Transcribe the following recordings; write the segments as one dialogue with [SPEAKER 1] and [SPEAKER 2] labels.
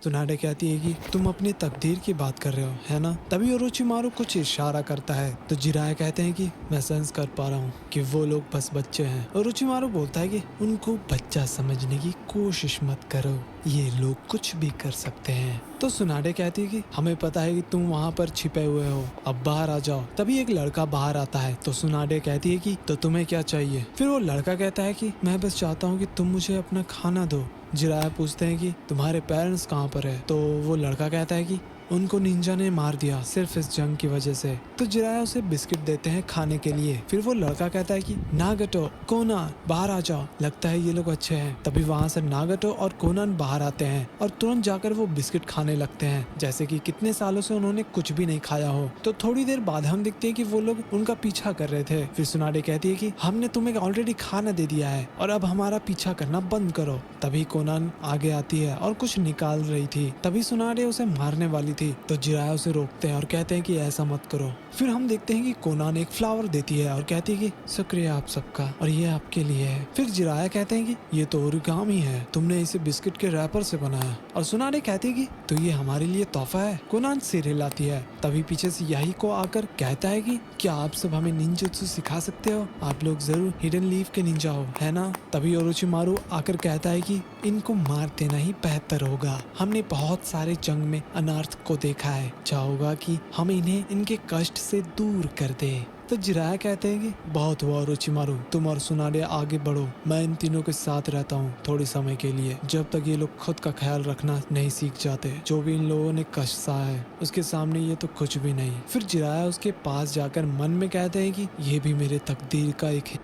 [SPEAKER 1] सुनाडे कहती है कि तुम अपनी तकदीर की बात कर रहे हो, है ना? तभी ओरोचिमारू कुछ इशारा करता है तो जिराया कहते हैं कि मैं सेंस कर पा रहा हूँ कि वो लोग बस बच्चे हैं। ओरोचिमारू बोलता है कि उनको बच्चा समझने की कोशिश मत करो, ये लोग कुछ भी कर सकते हैं। तो सुनाडे कहती है कि हमें पता है कि तुम वहाँ पर छिपे हुए हो, अब बाहर आ जाओ। तभी एक लड़का बाहर आता है तो सुनाडे कहती है कि तो तुम्हें क्या चाहिए? फिर वो लड़का कहता है कि मैं बस चाहता हूँ कि तुम मुझे अपना खाना दो। जिराया पूछते हैं कि तुम्हारे पेरेंट्स कहाँ पर है? तो वो लड़का कहता है कि उनको निंजा ने मार दिया सिर्फ इस जंग की वजह से। तो जिराया उसे बिस्किट देते हैं खाने के लिए। फिर वो लड़का कहता है कि नागटो, कोनान बाहर आ जाओ, लगता है ये लोग अच्छे हैं। तभी वहाँ से नागटो और कोनान बाहर आते हैं और तुरंत जाकर वो बिस्किट खाने लगते हैं जैसे कि कितने सालों से उन्होंने कुछ भी नहीं खाया हो। तो थोड़ी देर बाद हम देखते हैं कि वो लोग उनका पीछा कर रहे थे। फिर सुनाडे कहती है कि हमने तुम्हें ऑलरेडी खाना दे दिया है और अब हमारा पीछा करना बंद करो। तभी कोनान आगे आती है और कुछ निकाल रही थी। तभी सुनाडे उसे मारने वाली थी तो जिराया उसे रोकते हैं और कहते हैं कि ऐसा मत करो। फिर हम देखते हैं कि कोनान एक फ्लावर देती है और कहती है कि शुक्रिया आप सबका और ये आपके लिए है। फिर जिराया कहते हैं कि ये तो ओरिगामी है, तुमने इसे बिस्किट के रैपर से बनाया। और सुनाडे कहती है कि तो ये हमारे लिए तोहफा है। कोनान सिर हिलाती है। तभी पीछे से यही को आकर कहता है कि क्या आप सब हमें निंजुत्सु सिखा सकते हो? आप लोग जरूर हिडन लीफ के निंजा हो, है ना? तभी ओरोचिमारू आकर कहता है कि इनको मार देना ही बेहतर होगा। हमने बहुत सारे जंग में अनर्थ को देखा है, चाहूंगा कि हम इन्हें इनके कष्ट से दूर कर दे। तो जिराया कहते हैं कि बहुत हुआ ओरोचिमारू, तुम और सुनाडे आगे बढ़ो, मैं इन तीनों के साथ रहता हूँ थोड़े समय के लिए, जब तक ये लोग खुद का ख्याल रखना नहीं सीख जाते। जो भी इन लोगों ने कष्ट सहा है उसके सामने ये तो कुछ भी नहीं। फिर जिराया उसके पास जाकर मन में कहते हैं कि ये भी मेरे तकदीर का एक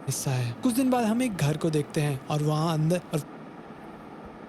[SPEAKER 1] हिस्सा है। कुछ दिन बाद हम एक घर को देखते हैं और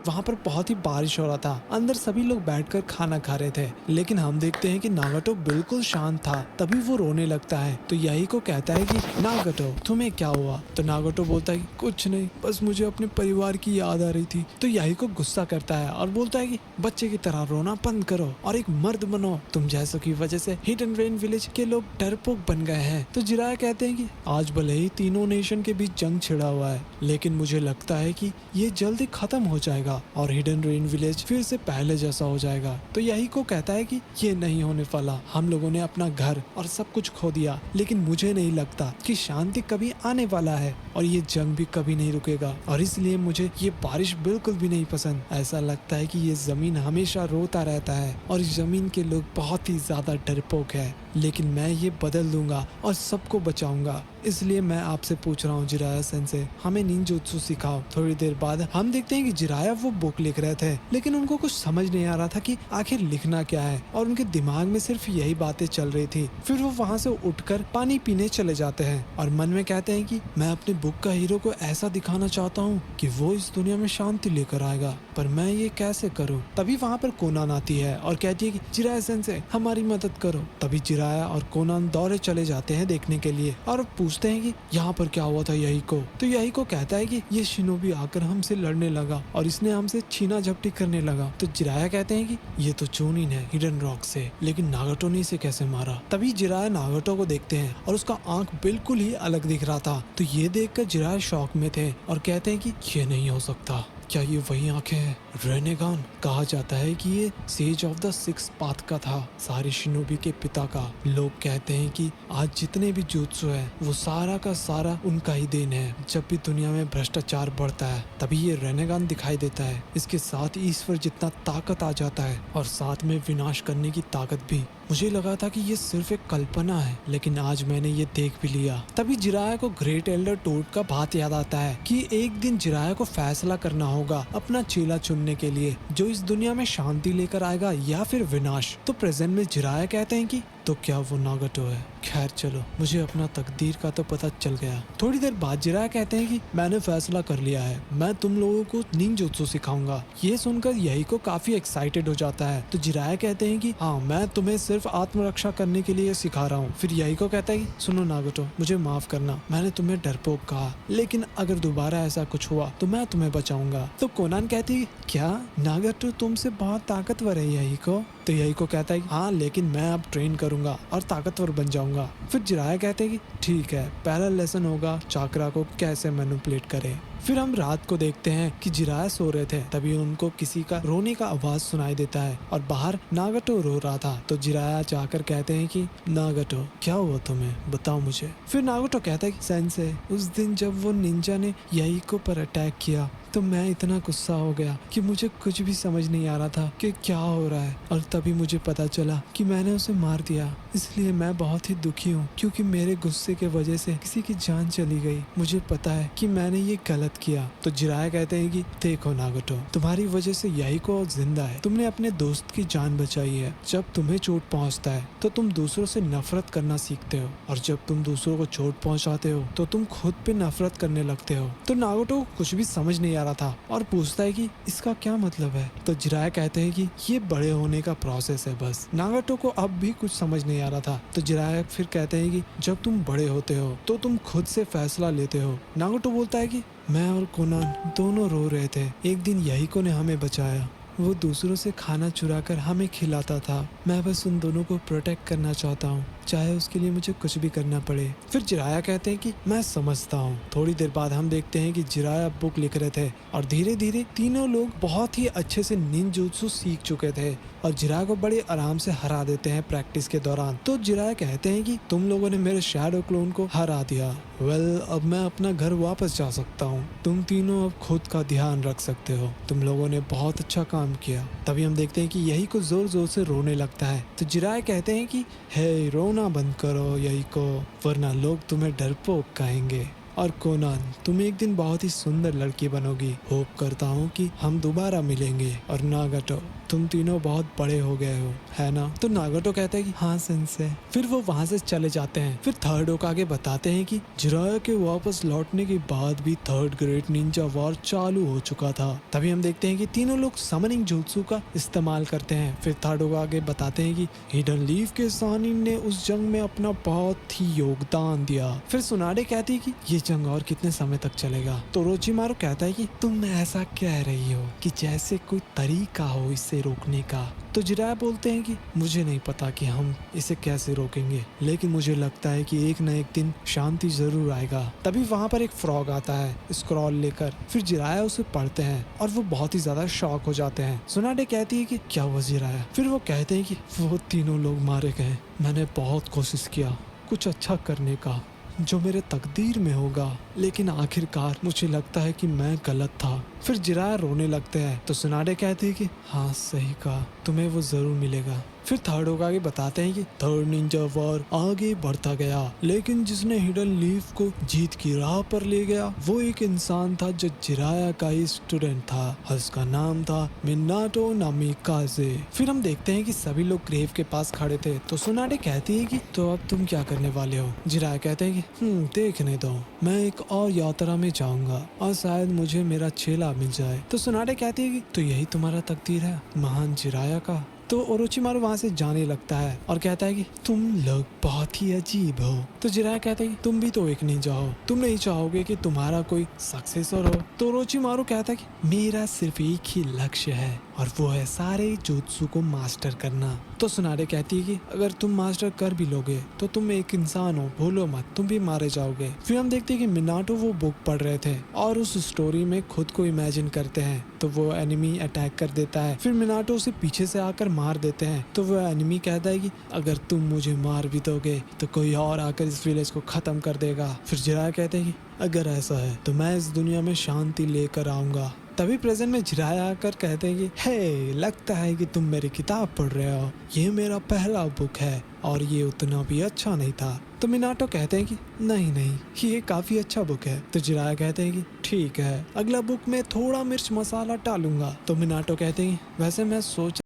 [SPEAKER 1] वहाँ पर बहुत ही बारिश हो रहा था। अंदर सभी लोग बैठकर खाना खा रहे थे, लेकिन हम देखते हैं कि नागटो बिल्कुल शांत था। तभी वो रोने लगता है तो यही को कहता है कि नागटो तुम्हें क्या हुआ? तो नागटो बोलता है कि कुछ नहीं, बस मुझे अपने परिवार की याद आ रही थी। तो यही को गुस्सा करता है और बोलता है कि बच्चे की तरह रोना बंद करो और एक मर्द बनो, तुम जैसों की वजह से हिडन रेन विलेज के लोग डरपोक बन गए हैं। तो जिराया कहते हैं कि आज भले ही तीनों नेशन के बीच जंग छिड़ा हुआ है, लेकिन मुझे लगता है कि ये जल्दी खत्म हो जाएगा और हिडन रेन विलेज फिर से पहले जैसा हो जाएगा। तो यही को कहता है कि ये नहीं होने वाला, हम लोगों ने अपना घर और सब कुछ खो दिया, लेकिन मुझे नहीं लगता कि शांति कभी आने वाला है और ये जंग भी कभी नहीं रुकेगा। और इसलिए मुझे ये बारिश बिल्कुल भी नहीं पसंद। ऐसा लगता है कि ये जमीन हमेशा रोता रहता है और इस जमीन के लोग बहुत ही ज्यादा डरपोक है, लेकिन मैं ये बदल दूंगा और सबको बचाऊंगा। इसलिए मैं आपसे पूछ रहा हूँ जिराया सेंसे, हमें निंजुत्सु सिखाओ। थोड़ी देर बाद हम देखते हैं कि जिराया वो बुक लिख रहे थे, लेकिन उनको कुछ समझ नहीं आ रहा था कि आखिर लिखना क्या है और उनके दिमाग में सिर्फ यही बातें चल रही थी। फिर वो वहाँ से उठकर पानी पीने चले जाते हैं और मन में कहते हैं कि मैं अपने बुक का हीरो को ऐसा दिखाना चाहता हूँ कि वो इस दुनिया में शांति लेकर आएगा, पर मैं ये कैसे करूँ? तभी वहाँ पर कोनान आती है और कहती है कि जिराया सेंसे हमारी मदद करो। तभी जिराया और कोनान दौड़े चले जाते हैं देखने के लिए और पूछते हैं कि यहाँ पर क्या हुआ था यही को। तो यही को कहता है कि ये शिनोबी आकर हमसे लड़ने लगा और इसने हमसे छीना झपटी करने लगा। तो जिराया कहते हैं कि ये तो चोनिन है हिडन रॉक से, लेकिन नागटो ने इसे कैसे मारा? तभी जिराया नागटो को देखते हैं और उसका आंख बिल्कुल ही अलग दिख रहा था। तो ये देखकर जिराया शॉक में थे और कहते हैं कि ये नहीं हो सकता, क्या ये वही आंखें हैं? रेनेगान कहा जाता है कि ये sage of the six path का था, सारे शिनोबी के पिता का। लोग कहते हैं कि आज जितने भी जुत्सु है वो सारा का सारा उनका ही देन है। जब भी दुनिया में भ्रष्टाचार बढ़ता है तभी ये रेनेगान दिखाई देता है। इसके साथ ईश्वर जितना ताकत आ जाता है और साथ में विनाश करने की ताकत भी। मुझे लगा था कि ये सिर्फ एक कल्पना है, लेकिन आज मैंने ये देख भी लिया। तभी जिराया को ग्रेट एल्डर टोड का बात याद आता है कि एक दिन जिराया को फैसला करना होगा अपना चेला चुनने के लिए, जो इस दुनिया में शांति लेकर आएगा या फिर विनाश। तो प्रेजेंट में जिराया कहते हैं कि तो क्या वो नागटो है? खैर चलो, मुझे अपना तकदीर का तो पता चल गया। थोड़ी देर बाद जिराया कहते हैं कि मैंने फैसला कर लिया है, मैं तुम लोगों को निंजुत्सु सिखाऊंगा। ये सुनकर यही को काफी एक्साइटेड हो जाता है। तो जिराया कहते हैं कि हाँ, मैं तुम्हें सिर्फ आत्मरक्षा करने के लिए सिखा रहा हूँ। फिर यही को कहता है कि सुनो नागटो, मुझे माफ करना, मैंने तुम्हें डरपोक कहा, लेकिन अगर दोबारा ऐसा कुछ हुआ तो मैं तुम्हें बचाऊंगा। तो कोनान कहती है क्या नागटो तुमसे बहुत ताकतवर है यही को? तो यही को कहता है हाँ, लेकिन मैं अब ट्रेन करूंगा और ताकतवर बन जाऊंगा। फिर जिराया कहते हैं कि ठीक है, पहला लेसन होगा चाकरा को कैसे मैनिपुलेट करें। फिर हम रात को देखते हैं कि जिराया सो रहे थे, तभी उनको किसी का रोने का आवाज सुनाई देता है और बाहर नागटो रो रहा था। तो जिराया जाकर कहते हैं कि नागटो क्या हुआ तुम्हें, बताओ मुझे। फिर नागटो कहता है कि सेंसे, उस दिन जब वो निंजा ने याइको पर अटैक किया तो मैं इतना गुस्सा हो गया कि मुझे कुछ भी समझ नहीं आ रहा था कि क्या हो रहा है, और तभी मुझे पता चला कि मैंने उसे मार दिया। इसलिए मैं बहुत ही दुखी हूँ क्योंकि मेरे गुस्से के वजह से किसी की जान चली गई। मुझे पता है कि मैंने ये गलत किया। तो जिराया कहते हैं कि देखो नागटो, तुम्हारी वजह से याइको जिंदा है, तुमने अपने दोस्त की जान बचाई है। जब तुम्हें चोट पहुँचता है तो तुम दूसरों से नफरत करना सीखते हो, और जब तुम दूसरों को चोट पहुँचाते हो तो तुम खुद पे नफरत करने लगते हो। तो नागटो को कुछ भी समझ नहीं आ रहा था और पूछता है कि इसका क्या मतलब है। तो जिराया कहते हैं कि ये बड़े होने का प्रोसेस है बस। नागटो को अब भी कुछ समझ नहीं आ रहा था। तो जिराया फिर कहते हैं कि जब तुम बड़े होते हो तो तुम खुद से फैसला लेते हो। नागटो बोलता है कि मैं और कोनान दोनों रो रहे थे। एक दिन याइको ने हमें बचाया। वो दूसरों से खाना चुराकर हमें खिलाता था। मैं बस उन दोनों को प्रोटेक्ट करना चाहता हूँ, चाहे उसके लिए मुझे कुछ भी करना पड़े। फिर जिराया कहते हैं कि मैं समझता हूँ। थोड़ी देर बाद हम देखते हैं कि जिराया बुक लिख रहे थे और धीरे धीरे तीनों लोग बहुत ही अच्छे से निंजुत्सु सीख चुके थे और जिराया को बड़े आराम से हरा देते हैं प्रैक्टिस के दौरान। तो जिराया कहते हैं कि तुम लोगों ने मेरे शैडो क्लोन को हरा दिया। वेल, अब मैं अपना घर वापस जा सकता हूँ। तुम तीनों अब खुद का ध्यान रख सकते हो। तुम लोगों ने बहुत अच्छा काम किया। तभी हम देखते हैं कि यही को जोर जोर से रोने लगता है। तो जिराया कहते हैं कि हे, रोना बंद करो यही को, वरना लोग तुम्हें डरपोक कहेंगे। और कोनान, तुम एक दिन बहुत ही सुंदर लड़की बनोगी। होप करता हूँ कि हम दोबारा मिलेंगे। और नागटो, तुम तीनों बहुत बड़े हो गए हो, है ना? तो नागटो कहता है कि हाँ सेंसे। फिर वो वहाँ से चले जाते हैं। फिर थर्ड ओक आगे बताते हैं कि जिराया के वापस लौटने के बाद भी थर्ड ग्रेट निंजा वॉर चालू हो चुका था। तभी हम देखते हैं कि तीनों लोग समनिंग जुत्सु का इस्तेमाल करते हैं। फिर थर्ड ओक आगे बताते हैं कि हिडन लीफ के सानिन ने उस जंग में अपना बहुत ही योगदान दिया। फिर सुनाडे कहती है कि ये जंग और कितने समय तक चलेगा। तो रोचिमारू कहता है कि तुम ऐसा कह रही हो कि जैसे कोई तरीका हो इससे रोकने का। तो जिराया बोलते हैं कि मुझे नहीं पता कि हम इसे कैसे रोकेंगे, लेकिन मुझे लगता है कि एक न एक दिन शांति जरूर आएगा। तभी वहाँ पर एक फ्रॉग आता है स्क्रॉल लेकर। फिर जिराया उसे पढ़ते हैं और वो बहुत ही ज्यादा शॉक हो जाते हैं। सुनाडे कहती है कि क्या हुआ जिराया? फिर वो कहते हैं कि वो तीनों लोग मारे गए। मैंने बहुत कोशिश किया कुछ अच्छा करने का जो मेरे तकदीर में होगा, लेकिन आखिरकार मुझे लगता है कि मैं गलत था। फिर जिराया रोने लगते हैं। तो सुनाडे कहती है कि हाँ सही कहा, तुम्हें वो जरूर मिलेगा। फिर थर्ड ओक आगे बताते हैं कि थर्ड निंजा वॉर आगे बढ़ता गया, लेकिन जिसने हिडन लीफ को जीत की राह पर ले गया वो एक इंसान था जो जिराया का ही स्टूडेंट था। उसका नाम था मिनाटो नामिकाजे। फिर हम देखते हैं कि सभी लोग ग्रेव के पास खड़े थे। तो सुनाडे कहती है कि तो अब तुम क्या करने वाले हो? जिराया कहते हैं कि देखने दो, मैं एक और यात्रा में जाऊंगा और शायद मुझे मेरा चेला मिल जाए। तो सुनाडे कहती है कि तो यही तुम्हारा तकदीर है महान जिराया का। तो ओरोचिमारू वहाँ से जाने लगता है और कहता है कि तुम लोग बहुत ही अजीब हो। तो जिराया कहता है कि तुम भी तो एक निंजा हो, तुम नहीं चाहोगे कि तुम्हारा कोई सक्सेसर हो। तो ओरोचिमारू कहता है कि मेरा सिर्फ एक ही लक्ष्य है और वो है सारे जुत्सु को मास्टर करना। तो सुनाडे कहती है कि अगर तुम मास्टर कर भी लोगे तो तुम एक इंसान हो, भूलो मत, तुम भी मारे जाओगे। फिर हम देखते हैं कि मिनाटो वो बुक पढ़ रहे थे और उस स्टोरी में खुद को इमेजिन करते हैं। तो वो एनिमी अटैक कर देता है। फिर मिनाटो उसे पीछे से आकर मार देते हैं। तो वो एनिमी कहता है कि अगर तुम मुझे मार भी दोगे तो कोई और आकर इस विलेज को खत्म कर देगा। फिर जिराया कहते हैं कि अगर ऐसा है तो मैं इस दुनिया में शांति लेकर आऊंगा। तभी प्रेजेंट में जिराया आकर कहते हैं कि हे, लगता है कि तुम मेरी किताब पढ़ रहे हो। ये मेरा पहला बुक है और ये उतना भी अच्छा नहीं था। तो मिनाटो कहते हैं कि नहीं, ये काफी अच्छा बुक है। तो जिराया कहते हैं कि ठीक है, अगला बुक में थोड़ा मिर्च मसाला डालूंगा। तो मिनाटो कहते हैं कि वैसे मैं सोच